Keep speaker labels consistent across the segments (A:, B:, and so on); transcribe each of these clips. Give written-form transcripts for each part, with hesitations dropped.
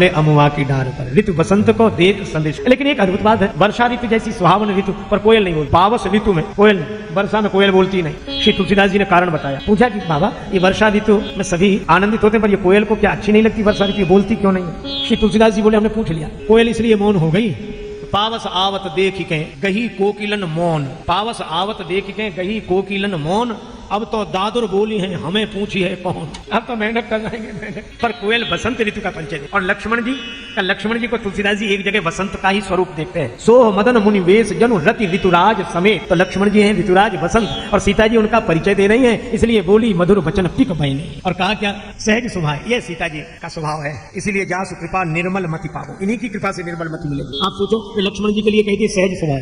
A: अमुआ की डार पर ऋतु बसंत को देत संदेश। लेकिन एक अद्भुत बात है, वर्षा ऋतु जैसी सुहावन ऋतु पर कोयल नहीं बोलती। पावस ऋतु में कोयल नहीं, वर्षा में कोयल बोलती नहीं। श्री तुलसीदास जी ने कारण बताया। पूछा कि बाबा ये वर्षा ऋतु में सभी आनंदित होते हैं, पर ये कोयल को क्या अच्छी नहीं लगती वर्षा ऋतु, बोलती क्यों नहीं? श्री तुलसीदास जी बोले हमने पूछ लिया, कोयल इसलिए मौन हो गई, पावस आवत देख के गही कोकिलन मौन। पावस आवत देख के गही कोकिलन मौन, अब तो दादुर बोली है हमें पूछी है कौन। अब तो मेहनत कर जाएंगे मेहनत। पर कोयल बसंत ऋतु का परिचय दे। और लक्ष्मण जी को तुलसीदास जी एक जगह बसंत का ही स्वरूप देखते हैं। सोह मदन मुनि वेश जनु रति ऋतुराज समेत। तो लक्ष्मण जी हैं ऋतुराज बसंत और सीता जी उनका परिचय दे रही हैं, इसलिए बोली मधुर वचन पिक बहने। और कहा क्या, सहज स्वभाव, ये सीता जी का स्वभाव है, इसीलिए जासु कृपा निर्मल मति पावो। इन्हीं की कृपा से निर्मल मति मिलेगी। आप सोचो कि लक्ष्मण जी के लिए कहती है सहज स्वभाव,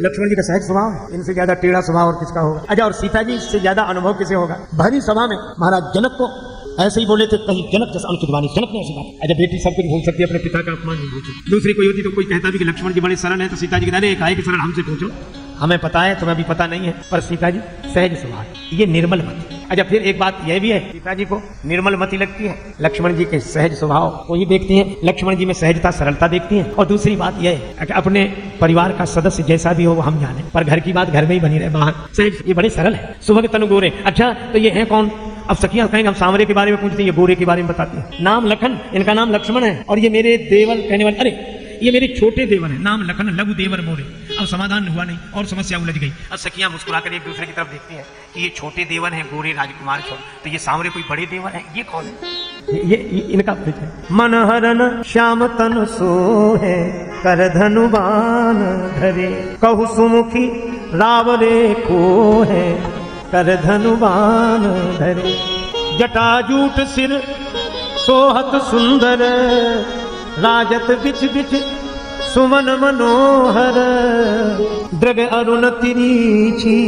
A: लक्ष्मण जी का सहज स्वभाव, इनसे ज्यादा टेढ़ा स्वभाव और किसका होगा? अच्छा, और सीता जी से ज्यादा अनुभव किसे होगा? भरी सभा में महाराज जनक को ऐसे ही बोले थे, कहीं जनक जैसा अंकित वाणी, जनक ने ऐसी बात। अच्छा, बेटी सब कुछ भूल सकती है, अपने पिता का अपमान नहीं भूल सकती। दूसरी कोई होती तो कोई कहता भी कि लक्ष्मण जी बड़े सरल है, तो सीता जी कहते हैं कि सरल हमसे पूछो, हमें पता है तुम्हें भी पता नहीं है। पर सीता जी सहज स्वभाव, ये निर्मल मति। अच्छा, फिर एक बात यह भी है, सीता जी को निर्मल मति लगती है, लक्ष्मण जी के सहज स्वभाव को ही देखती हैं, लक्ष्मण जी में सहजता सरलता देखती हैं। और दूसरी बात यह है कि अपने परिवार का सदस्य जैसा भी हो वो हम जाने, पर घर की बात घर में ही बनी रहे, बाहर सहज, ये बड़े सरल है। सुबह के तनु गोरे। अच्छा, तो ये है कौन? अब सखियां कहेंगे हम सांवरे के बारे में पूछते हैं, ये गोरे के बारे में बताते हैं। नाम लखन, इनका नाम लक्ष्मण है, और ये मेरे देवर कहने वाले, अरे ये मेरे छोटे देवर हैं, नाम लखन लघु देवर मोरे। अब समाधान हुआ नहीं और समस्या उलझ गई। अब सखियां मुस्कुराकर एक दूसरे की तरफ देखती हैं कि ये छोटे देवर हैं गोरे राजकुमार छोड़, तो ये सांवरे कोई बड़े देवर हैं, ये कौन है? ये इनका परिचय। मन हरन श्याम तन सोहे कर धनुबान धरे, कहु सुमुखी रावरे को है कर धनुबान धरे। जटाजूट सिर सोहत सुंदर, राजत बिच बिच सुमन मनोहर। दृग अरुण तिरीछी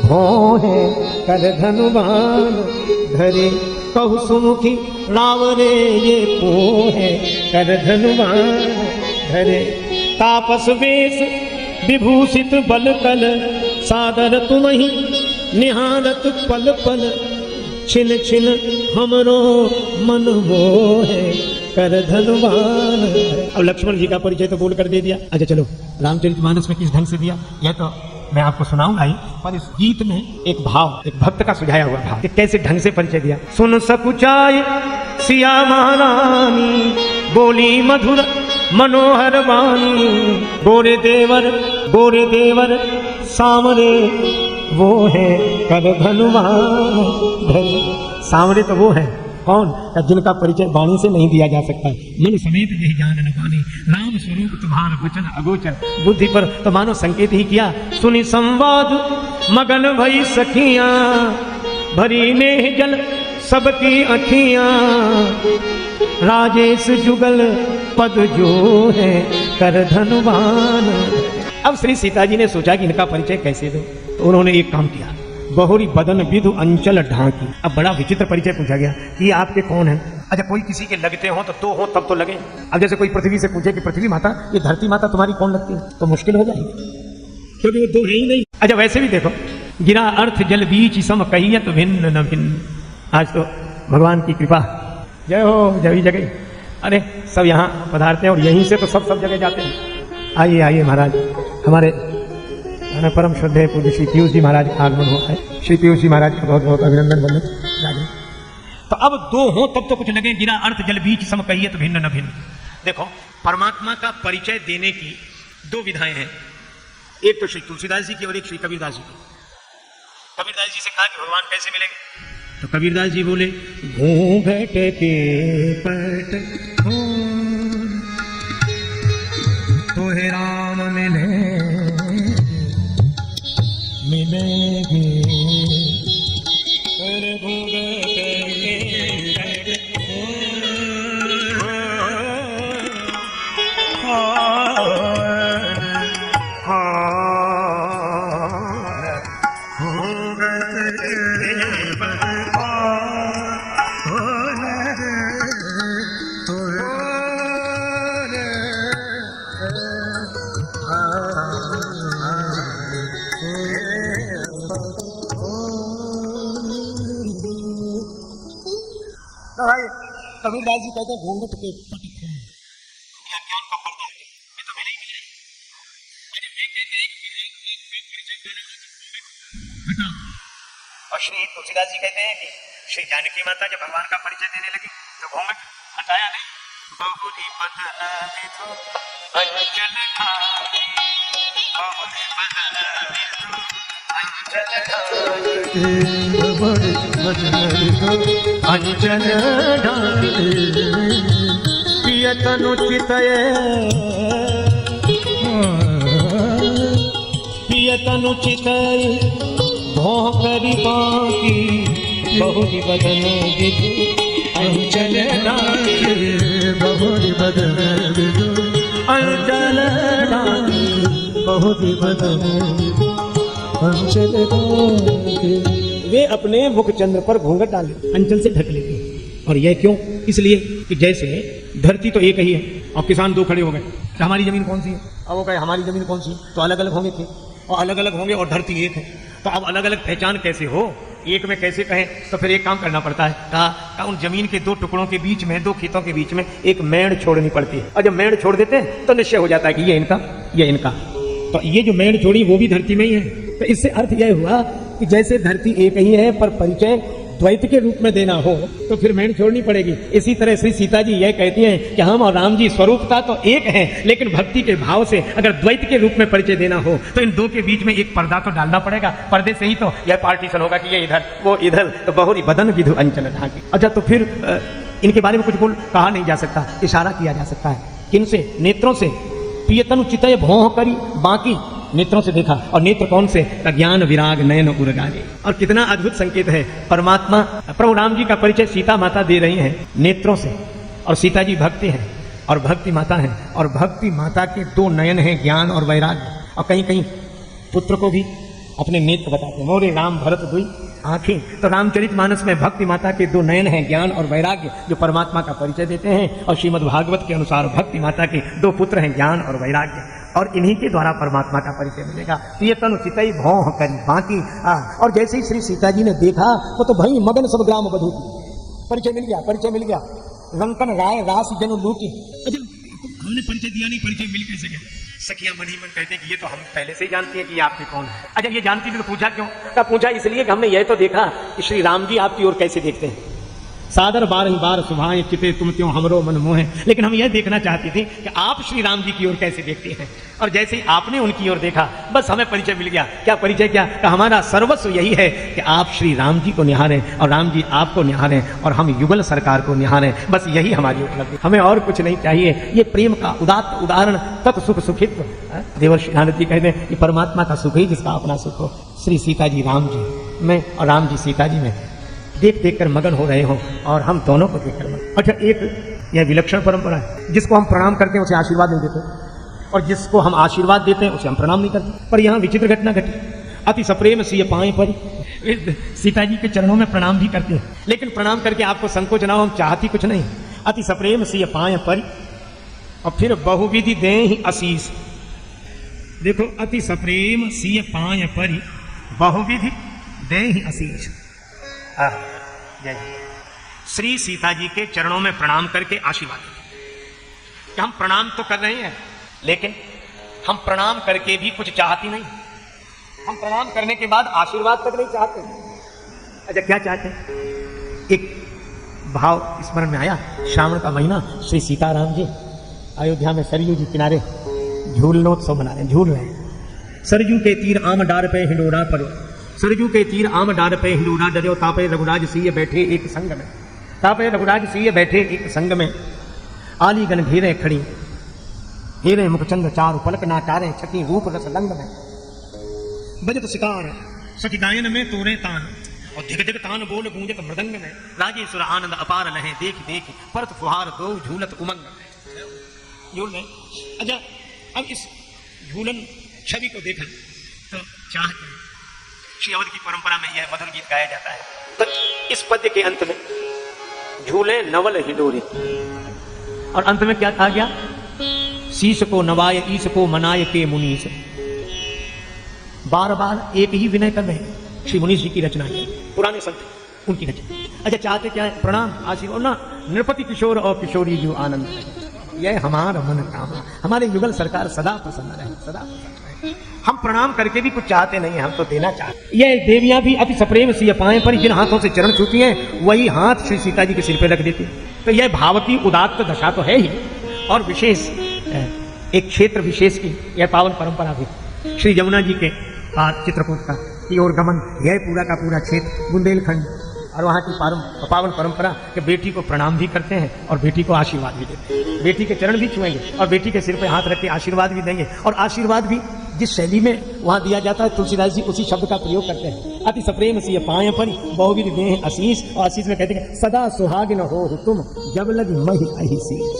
A: भोहे कर धनुबान धरे, कहु सुमुखी रावरे ये पोहे कर धनुबान धरे। तापस वेश विभूषित बल कल, सादर तुमहि निहारत पल पल। छिन छिन हमरो मन मोहे कर धनुबान। अब लक्ष्मण जी का परिचय तो बोल कर दे दिया। अच्छा चलो, रामचरितमानस में किस ढंग से दिया यह तो मैं आपको सुनाऊंगा ही, पर इस गीत में एक भाव, एक भक्त का सुझाया हुआ भाव, कैसे ढंग से परिचय दिया। सुन सकुचाय सिया महारानी, बोली मधुर मनोहर वाणी। गोरे देवर सामरे वो है कर धनुबान धरे। सामरे तो वो है कौन, जिनका परिचय वाणी से नहीं दिया जा सकता। मन समेत यही जान न पानी, राम स्वरूप तुम्हारा वचन अगोचर। बुद्धि पर तो मानो संकेत ही किया। सुनी संवाद मगन भई सखियां, भरी नेह जल सबकी अखियां। राजेश जुगल पद जो है कर धनुबान। अब श्री सीता जी ने सोचा कि इनका परिचय कैसे दो, तो उन्होंने एक काम किया, बहुरी बदन विधु अंचल ढांकी। अब बड़ा विचित्र परिचय पूछा गया कि ये आपके कौन हैं? अच्छा, कोई किसी के लगते हो तो दो हो तब तो लगे। अब जैसे कोई पृथ्वी से पूछे कि पृथ्वी माता, ये धरती माता तुम्हारी कौन लगती है, तो मुश्किल हो जाएगी, क्योंकि वो दो है ही नहीं। अच्छा, वैसे भी देखो, गिरा अर्थ जल बीच सम कहियत भिन्न न भिन्न। आज तो भगवान की कृपा, जय हो जय जगह। अरे सब यहाँ पधारते हैं और यहीं से तो सब जगह जाते हैं। आइए महाराज, हमारे परम श्रद्धेय पूज्य श्री पीयूष जी महाराज का आगमन हुआ है। श्री पीयूष जी महाराज का बहुत बहुत अभिनंदन बंदन। तो अब दो हो तब तो कुछ लगे। गिरा अर्थ जल बीच सम कहियत भिन्न न भिन्न। देखो, परमात्मा का परिचय देने की दो विधाएं हैं, एक तो श्री तुलसीदास जी की और एक श्री कबीरदास जी की। कबीरदास जी से कहा कि भगवान कैसे मिलेंगे, तो कबीरदास जी बोले, घूंघट के पट तोहे राम मिलेगी पर घूंघट के कबीरदास जी कहते हैं घूंघट के पट आपका पर्दा है, ये तो मेरे ही मिल जाएगी। और श्री तुलसीदास जी कहते हैं कि श्री जानकी माता जब भगवान का परिचय देने लगी तो घूंघट हटाया नहीं। बहुरी बदन विधु अंचल ठाई, बहुरी बदन विधु अंचल ठाई, पियतनु चितये पियतनु चितये भोह करी बाकी, बहुरी बदन विधु अंचल ठाई, बहुरी बदन विधु अंचल ठाई, बहुरी बदन अंचल ठाई। वे अपने मुख चंद्र पर घूंघट डाले, अंचल से ढक लेते। और यह क्यों? इसलिए कि जैसे धरती तो एक ही है और किसान दो खड़े हो गए तो हमारी जमीन कौन सी है, अब वो कहे हमारी जमीन कौन सी, तो अलग अलग होंगे थे और अलग अलग होंगे और धरती एक है। तो अब अलग अलग पहचान कैसे हो, एक में कैसे कहें? तो फिर एक काम करना पड़ता है। कहा उन जमीन के दो टुकड़ों के बीच में, दो खेतों के बीच में एक मेड़ छोड़नी पड़ती है, और जब मेड़ छोड़ देते हैं तो निश्चय हो जाता है कि ये इनका, ये इनका। तो ये जो मेड़ छोड़ी वो भी धरती में ही है। तो इससे अर्थ यह हुआ कि जैसे धरती एक ही है पर परिचय द्वैत के रूप में देना हो तो फिर मेड़ छोड़नी पड़ेगी। इसी तरह श्री सीता जी यह कहती हैं कि हम और राम जी स्वरूपता तो एक हैं, लेकिन भक्ति के भाव से अगर द्वैत के रूप में परिचय देना हो तो इन दो के बीच में एक पर्दा तो डालना पड़ेगा। पर्दे से ही तो यह पार्टीशन होगा कि ये इधर वो इधर, तो बहुरी बदन विधु अंचल ढाकी। अच्छा, तो फिर इनके बारे में कुछ कहा नहीं जा सकता, इशारा किया जा सकता है। किनसे? नेत्रों से। पियतनु चितय भोह करी बाकी, नेत्रों से देखा। और नेत्र कौन से? ज्ञान विराग नयन उरगाले। और कितना अद्भुत संकेत है। परमात्मा प्रभु राम जी का परिचय सीता माता दे रही हैं नेत्रों से, और सीता जी भक्ति हैं और भक्ति माता हैं, और भक्ति माता के दो नयन हैं, ज्ञान और वैराग्य। और कहीं कहीं पुत्र को भी अपने नेत्र बताते हैं, मोरे राम भरत दुई आंखें। तो रामचरित मानस में भक्ति माता के दो नयन हैं, ज्ञान और वैराग्य, जो परमात्मा का परिचय देते हैं। और श्रीमद् भागवत के अनुसार भक्ति माता के दो पुत्र हैं, ज्ञान और वैराग्य, और इन्हीं के द्वारा परमात्मा का परिचय मिलेगा। तो ये तनु चितई भौह करी बाकी। और जैसे ही श्री सीता जी ने देखा वो तो भाई मगन सब ग्राम बधू की, परिचय मिल गया, परिचय मिल गया। लंकन राय रास जनु लूटी। हमने परिचय दिया नहीं, परिचय मिल कैसे गया? सखियां मन ही मन कहते हैं कि ये तो हम पहले से ही जानती हैं कि ये आपके कौन है। अच्छा, ये जानती थी तो पूछा क्यों? का पूछा इसलिए कि हमने यह तो देखा कि श्री राम जी आपकी ओर कैसे देखते हैं। सादर बार ही बार सुभाएं चिते तुम त्यों हमरो मन मोहे। लेकिन हम यह देखना चाहती थी कि आप श्री राम जी की ओर कैसे देखते हैं। और जैसे ही आपने उनकी ओर देखा बस हमें परिचय मिल गया। क्या परिचय? क्या? हमारा सर्वस्व यही है कि आप श्री राम जी को निहारें और राम जी आपको निहारें और हम युगल सरकार को निहारें। बस यही हमारी उपलब्धि, हमें और कुछ नहीं चाहिए। ये प्रेम का उदात्त उदाहरण तत्सुख सुखित्व। देवर्षि नारद जी कहते हैं कि परमात्मा का सुख ही जिसका अपना सुख हो। श्री सीता जी राम जी में और राम जी सीता जी में देख देख कर मगन हो रहे हो और हम दोनों को देख कर मगन। अच्छा, एक यह विलक्षण परंपरा है, जिसको हम प्रणाम करते हैं उसे आशीर्वाद नहीं देते, और जिसको हम आशीर्वाद देते हैं उसे हम प्रणाम नहीं करते। पर यहाँ विचित्र घटना घटी। अति सप्रेम सिय पाए पर सीता जी के चरणों में प्रणाम भी करते हैं, लेकिन प्रणाम करके आपको संकोच ना हो, हम चाहती कुछ नहीं। अति सप्रेम सिय पाए पर, और फिर बहुविधि दे ही आशीष। देखो, अति सप्रेम सिय पाए पर बहुविधि दे ही आशीष। श्री सीता जी के चरणों में प्रणाम करके आशीर्वाद कि हम प्रणाम तो कर रहे हैं, लेकिन हम प्रणाम करके भी कुछ चाहती नहीं। हम प्रणाम करने के बाद आशीर्वाद तक नहीं चाहते। अच्छा, क्या चाहते हैं? एक भाव स्मरण में आया। श्रावण का महीना, श्री सीताराम जी अयोध्या में सरयू जी किनारे झूलनोत्सव मना रहे हैं, झूल रहे हैं। सरयू के तीर आम डार पे हिंडोरा पड़ो, सरजू के तीर आम डार पे हिंडूरा डरो, तापे रघुराज सिय बैठे एक संग में, तापे रघुराज सिय बैठे एक संग में। आलीगन घेरे खड़ी, हेरे मुखचंद्र चारु पलक नाचारे, छठी रूप रस लंग में। बजत शिकार सखी गायन में तोरे तान, और दिग दिग तान बोल गूंजत मृदंग में। राजेश्वर आनंद अपार लहे, देख देख परत फुहार दो झूलत उमंग में। झूल में। अच्छा, अब इस झूलन छवि को देखा तो चाहते हैं। श्री अवध की परंपरा में यह मधुर गीत गाया जाता है। तो इस पद्य के अंत में झूले नवल हिडोरे, और अंत में क्या कहा गया? शीश को नवाय ईश को मनाय के मुनीश। बार बार एक ही विनय कर रहे हैं। श्री मुनीश जी की रचना है, पुराने संत उनकी रचना। अच्छा, चाहते क्या है? प्रणाम, आशीर्वाद ना। नृपति किशोर और किशोरी जो आनंद है। यह हमारा मन कामना, हमारे युगल सरकार सदा प्रसन्न रहे, सदा प्रसन्न रहे। हम प्रणाम करके भी कुछ चाहते नहीं, हम तो देना चाहते। ये देवियां भी अति सप्रेम सिय पाए पर जिन हाथों से चरण छूती हैं वही हाथ श्री सीता जी के सिर पे रख देते हैं। तो यह भावती उदात्त दशा तो है ही, और विशेष एक क्षेत्र विशेष की यह पावन परंपरा भी श्री यमुना जी के चित्रकूट का की ओर गमन, यह पूरा का पूरा क्षेत्र बुंदेलखंड और वहाँ की पावन परंपरा कि बेटी को प्रणाम भी करते हैं और बेटी को आशीर्वाद भी देते हैं। बेटी के चरण भी छुएंगे और बेटी के सिर पे हाथ रख के आशीर्वाद भी देंगे, और आशीर्वाद भी जिस शैली में वहाँ दिया जाता है तुलसीदास जी उसी शब्द का प्रयोग करते हैं। अति सप्रेम सिय पाए परि बहुविध देह आशीष, और आशीष में कहते हैं सदा सुहागिन हो तुम जब लगी महि अहि शीश।